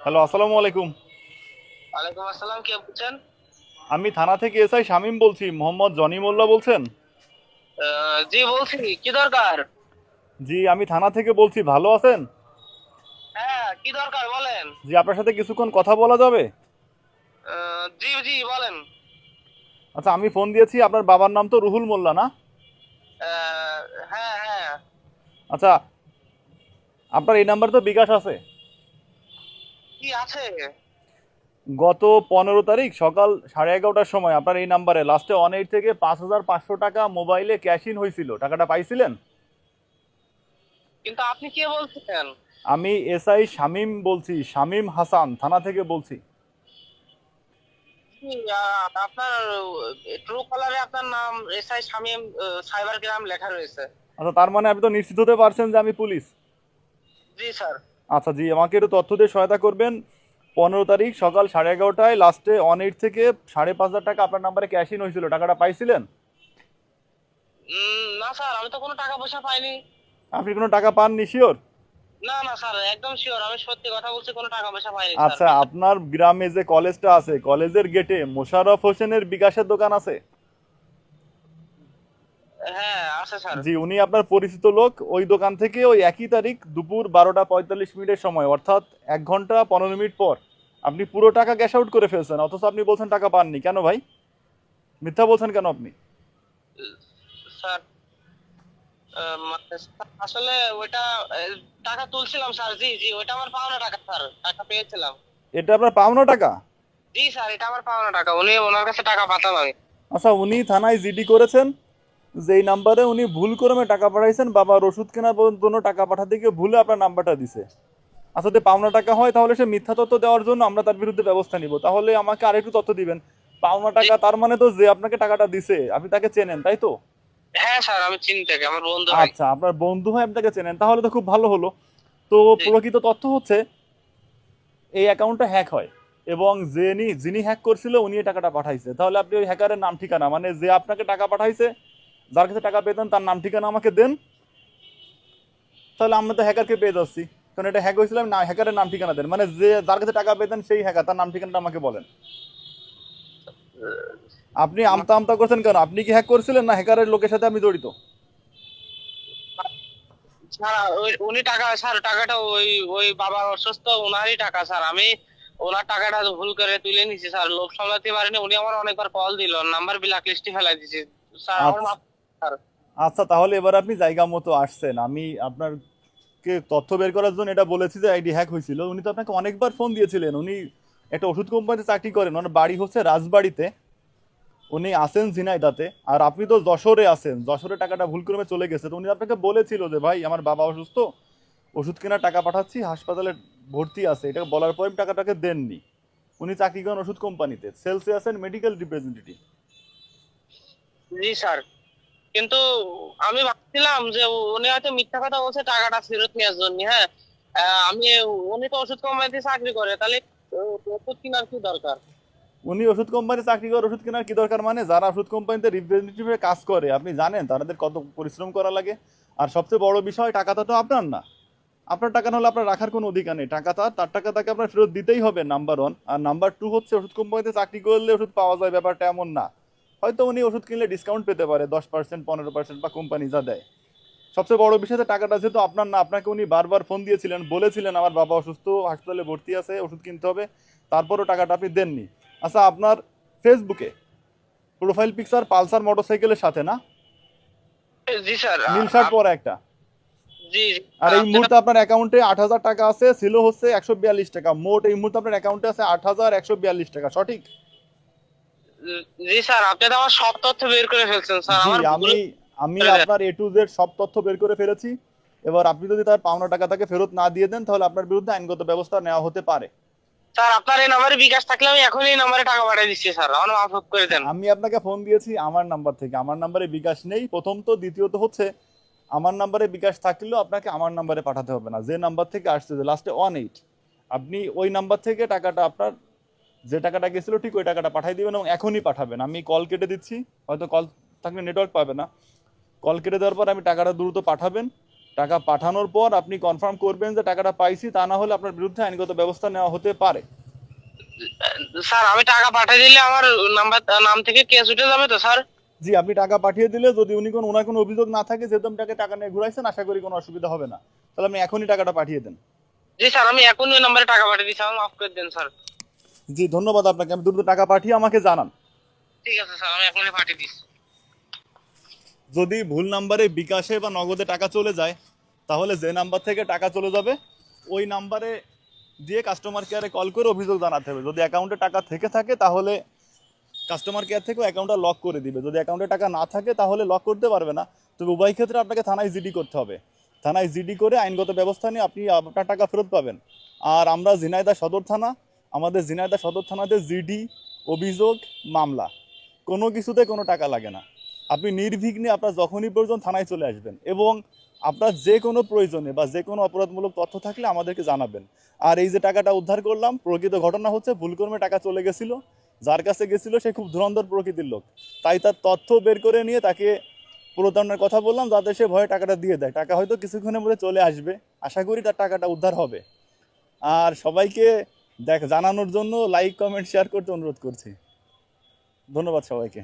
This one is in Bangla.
হ্যালো, আসসালামু আলাইকুম। ওয়ালাইকুম আসসালাম, কে বলছেন? আমি থানা থেকে এসআই শামীম বলছি। মোহাম্মদ জনি মোল্লা বলছেন? জি বলছি, কি দরকার? জি, আমি থানা থেকে বলছি। ভালো আছেন? হ্যাঁ, কি দরকার বলেন। জি, আপনার সাথে কিছুক্ষণ কথা বলা যাবে? জি জি বলেন। আচ্ছা, আমি ফোন দিয়েছি, আপনার বাবার নাম তো রুহুল মোল্লা, না? আহ, হ্যাঁ হ্যাঁ। আচ্ছা, আপনার এই নাম্বার তো বিকাশ আছে। কি আছে? গত 15 তারিখ সকাল 11:30টার সময় আপনার এই নাম্বারে লাস্টে 18 থেকে 5,500 টাকা মোবাইলে ক্যাশ ইন হয়েছিল। টাকাটা পাইছিলেন? কিন্তু আপনি কে বলছেন? আমি এসআই শামীম বলছি, শামীম হাসান, থানা থেকে বলছি। কি, আপনার ট্রু কলারে আপনার নাম এসআই শামীম সাইবার ক্রাইম লেখা রয়েছে। আচ্ছা, তার মানে আপনি তো নিশ্চিত হতে পারছেন যে আমি পুলিশ। জি স্যার। আচ্ছা জি, আমাকে একটু তথ্য দিয়ে সহায়তা করবেন। 15 তারিখ সকাল 11:30টায় লাস্টে 18 থেকে 5,500 টাকা আপনার নাম্বারে ক্যাশ ইন হয়েছিল। টাকাটা পাইছিলেন? না স্যার, আমি তো কোনো টাকা পয়সা পাইনি। আপনি কোনো টাকা পাননি, শিওর? না না স্যার, একদম শিওর, আমি সত্যি কথা বলছি, কোনো টাকা পয়সা পাইনি স্যার, আচ্ছা, মিথ্যা। আপনার গ্রামে যে কলেজটা আছে, কলেজের গেটে মোশাররফ হোসেনের বিকাশের দোকান আছে? হ্যাঁ আছে স্যার। জি, উনি আপনার পরিচিত লোক। ওই দোকান থেকে ওই একই তারিখ দুপুর 12টা 45 মিনিটের সময়, অর্থাৎ 1 ঘন্টা 15 মিনিট পর আপনি পুরো টাকা ক্যাশ আউট করে ফেলছেন, অথচ আপনি বলছেন টাকা পাননি। কেন ভাই? মিথ্যা বলছেন কেন আপনি? স্যার, মানে আসলে ওইটা টাকা তুলছিলাম স্যার। জি জি, ওইটা আমার পাওনা টাকা স্যার, টাকা পেয়েছিলাম। এটা আপনার পাওনা টাকা? জি স্যার, এটা আমার পাওনা টাকা, উনি ওনার কাছে টাকা পাতাম আমি। আচ্ছা, উনি থানায় জিডি করেছেন যে এই নাম্বারে উনি ভুল ক্রমে টাকা পাঠাইছেন, বাবার ওষুধ কেনার জন্য টাকা পাঠাতে গিয়ে ভুলে আপনার নাম্বারটা দিছে। আচ্ছা, যদি পাওনা টাকা হয় তাহলে সে মিথ্যা তথ্য দেওয়ার জন্য আমরা তার বিরুদ্ধে ব্যবস্থা নিব। তাহলে আমাকে আরেকটু তথ্য দিবেন। পাওনা জি। টাকা তার মানে তো যে আপনাকে টাকাটা দিছে আপনি তাকে চেনেন, তাই তো? হ্যাঁ স্যার, আমি চিনি তাকে, আমার বন্ধু হয়। আচ্ছা, আপনার বন্ধু হয়, আপনাকে চেনেন, তাহলে তো খুব ভালো হলো। তো জি। প্রকৃত তথ্য হচ্ছে এই অ্যাকাউন্টটা হ্যাক হয় এবং যিনি হ্যাক করছিল উনি এই টাকাটা পাঠাইছে। তাহলে আপনি ওই হ্যাকারের নাম ঠিকানা, মানে যে আপনাকে টাকা পাঠাইছে, যার কাছে টাকা পেতেন তার নাম ঠিকানা আমাকে দেন। তাহলে আমরা তো হ্যাকারকে পেয়ে যাচ্ছি। কারণ এটা হ্যাক হয়েছিল, না হ্যাকারের নাম ঠিকানা দেন, মানে যে যার কাছে টাকা পেতেন সেই হ্যাকার, তার নাম ঠিকানাটা আমাকে বলেন। আপনি আমতা আমতা করছেন কেন? আপনি কি হ্যাক করছিলেন, না হ্যাকারের লোকের সাথে আমি জড়িত? স্যার, উনি টাকা স্যার, টাকাটা ওই ওই বাবা অসুস্থ, ওনারই টাকা স্যার। আমি ওনার টাকাটা ভুল করে তুলে নিছি স্যার, লোভ সামলাতে পারিনি। উনি আমার অনেকবার কল দিল, নাম্বার ব্ল্যাক লিস্টে ফেলাই দিছে স্যার, আমার আচ্ছা। মাফ স্যার। আচ্ছা, তাহলে এবার আপনি জায়গা মতো আসছেন। আমি আপনাকে তথ্য বের করার জন্য এটা বলেছি যে আইডি হ্যাক হয়েছিল। উনি তো আপনাকে অনেকবার ফোন দিয়েছিলেন। উনি একটা ওষুধ কোম্পানিতে চাকরি করেন, ওনার বাড়ি হচ্ছে রাজবাড়িতে। উনি আসেন ঝিনাইদাতে, আর আপনি তো যশোরে আছেন। যশোরে টাকাটা ভুল ক্রমে চলে গেছে। তো উনি আপনাকে বলেছিল যে ভাই আমার বাবা অসুস্থ, ওষুধ কেনার টাকা পাঠাচ্ছি, হাসপাতালে ভর্তি আছে, এটা বলার পরে টাকাটাকে দেননি। উনি চাকরি করেন ওষুধ কোম্পানিতে, সেলসে আছেন, মেডিকেল রিপ্রেজেন্টেটিভ। জি স্যার, কিন্তু আমি ভাবছিলাম যে উনি হয়তো মিথ্যা কথা বলছে টাকাটা ফেরত নেওয়ার জন্য। হ্যাঁ, আমি, উনি তো ওষুধ কোম্পানিতে চাকরি করে, তাহলে ওষুধ কেনার কি দরকার? উনি ওষুধ কোম্পানি চাকরি করে, ওষুধ কেনার কি দরকার? মানে যারা ওষুধ কোম্পানিতে রিপ্রেজেন্টেটিভে কাজ করে আপনি জানেন তাদের কত পরিশ্রম করা লাগে। আর সবচেয়ে বড় বিষয়, টাকাটা তো আপনার না। আপনার টাকা না হলে আপনার রাখার কোনো অধিকার নেই। টাকা তার টাকা তাকে আপনার ফেরত দিতেই হবে, নাম্বার ওয়ান। আর নাম্বার টু হচ্ছে, ওষুধ কোম্পানিতে চাকরি করলে ওষুধ পাওয়া যায় ব্যাপারটা এমন না। হয়তো উনি ওষুধ কিনলে ডিসকাউন্ট পেতে পারে 10%, 15%, বা কোম্পানি যা দেয়। সবচেয়ে বড় বিষয়, টাকাটা যেহেতু আপনার না, আপনাকে উনি বারবার ফোন দিয়েছিলেন, বলেছিলেন আমার বাবা অসুস্থ, হাসপাতালে ভর্তি আছে, ওষুধ কিনতে হবে, তারপরও টাকাটা আপনি দেননি। আচ্ছা, আপনার ফেসবুকে প্রোফাইল পিকচার পালসার মোটরসাইকেলের সাথে, না? জি স্যার। নীল শার্ট পরা একটা। জি জি আর স্যার, এই আপনি মুহূর্তে আপনার অ্যাকাউন্টে 8,000 টাকা আছে, ছিল হচ্ছে 142 টাকা। মোট এই মুহূর্তে আপনার অ্যাকাউন্টে আছে 8,142 টাকা, সঠিক? জি স্যার, আপনি তো আমার সব তথ্য বের করে ফেলছেন স্যার, জি, আমার ভুল আমি আমি করে দেন। আপনার এ টু জেড সব তথ্য বের করে ফেলেছি। এবার আপনি যদি তার পাওনা টাকা তাকে ফেরত না দিয়ে দেন, তাহলে আপনার বিরুদ্ধে আইনগত ব্যবস্থা নেওয়া হতে পারে। স্যার, আপনার এই নাম্বারে বিকাশ থাকলে আমি এখনই এই নাম্বারে টাকা পাঠিয়ে দিচ্ছি স্যার, আমার মাফ করে দেন। আমি আপনাকে ফোন দিয়েছি আমার নাম্বার থেকে, আমার নাম্বারে বিকাশ নেই, প্রথম তো। দ্বিতীয়ত হচ্ছে, আমার নাম্বারে বিকাশ থাকলেও আপনাকে আমার নাম্বারে পাঠাতে হবে না। যে নাম্বার থেকে আসছে, যে লাস্টে 18, আপনি ওই নাম্বার থেকে টাকাটা আপনার, যে টাকাটা গেছিল ঠিক ওই টাকাটা পাঠিয়ে দিবেন, এবং এখনই পাঠাবেন। আমি কল কেটে দিচ্ছি, হয়তো কল থাকলে নেটওয়ার্ক পাবে না। কল কেটে দেওয়ার পর আমি টাকাটা দ্রুত পাঠাবেন। টাকা পাঠানোর পর আপনি কনফার্ম করবেন যে টাকাটা পাইছি, তা না হলে আপনার বিরুদ্ধে আইনগত ব্যবস্থা নেওয়া হতে পারে। স্যার আমি টাকা পাঠিয়ে দিলে আমার নাম থেকে কেস উঠে যাবে তো স্যার? জি, আপনি টাকা পাঠিয়ে দিলে যদি ওনার কোনো অভিযোগ না থাকে, যেহেতু আপনি তাকে টাকা নিয়ে ঘুরাইছেন, আশা করি কোনো অসুবিধা হবে না। তাহলে আপনি এখনই টাকাটা পাঠিয়ে দেন। জি স্যার, আমি এখনই ওই নাম্বারে টাকা পাঠিয়ে দিচ্ছি, আমার মাফ করে দেন স্যার। জি, ধন্যবাদ আপনাকে। আমি দ্রুত টাকা পাঠিয়ে আমাকে জানান। ঠিক আছে স্যার, আমি এখনই পাঠিয়ে দিচ্ছি। যদি ভুল নাম্বারে বিকাশে বা নগদে টাকা চলে যায়, তাহলে যে নাম্বার থেকে টাকা চলে যাবে ওই নাম্বারে দিয়ে কাস্টমার কেয়ারে কল করে অভিযোগ জানাতে হবে। যদি অ্যাকাউন্টে টাকা থেকে থাকে তাহলে কাস্টমার কেয়ার থেকে অ্যাকাউন্টটা লক করে দিবে। যদি অ্যাকাউন্টে টাকা না থাকে তাহলে লক করতে পারবে না। তবে উভয় ক্ষেত্রে আপনাকে থানায় জিডি করতে হবে। থানায় জিডি করে আইনগত ব্যবস্থা নিয়ে আপনি আপনার টাকা ফেরত পাবেন। আর আমরা ঝিনাইদহ সদর থানা, আমাদের ঝিনাইদহ সদর থানাতে জিডি, অভিযোগ, মামলা কোনো কিছুতে কোনো টাকা লাগে না। আপনি নির্বিঘ্নে আপনার যখনই প্রয়োজন থানায় চলে আসবেন, এবং আপনার যে কোনো প্রয়োজনে বা যে কোনো অপরাধমূলক তথ্য থাকলে আমাদেরকে জানাবেন। আর এই যে টাকাটা উদ্ধার করলাম, প্রকৃত ঘটনা হচ্ছে ভুলক্রমে টাকা চলে গেছিলো। যার কাছে গেছিল সে খুব ধুরন্ধর প্রকৃতির লোক, তাই তার তথ্য বের করে নিয়ে তাকে প্রতারণার কথা বললাম, যাতে সে ভয়ে টাকাটা দিয়ে দেয়। টাকা হয়তো কিছুক্ষণের মধ্যে চলে আসবে, আশা করি তার টাকাটা উদ্ধার হবে। আর সবাইকে জানানোর জন্য লাইক, কমেন্ট, শেয়ার করতে অনুরোধ করছি। ধন্যবাদ সবাইকে।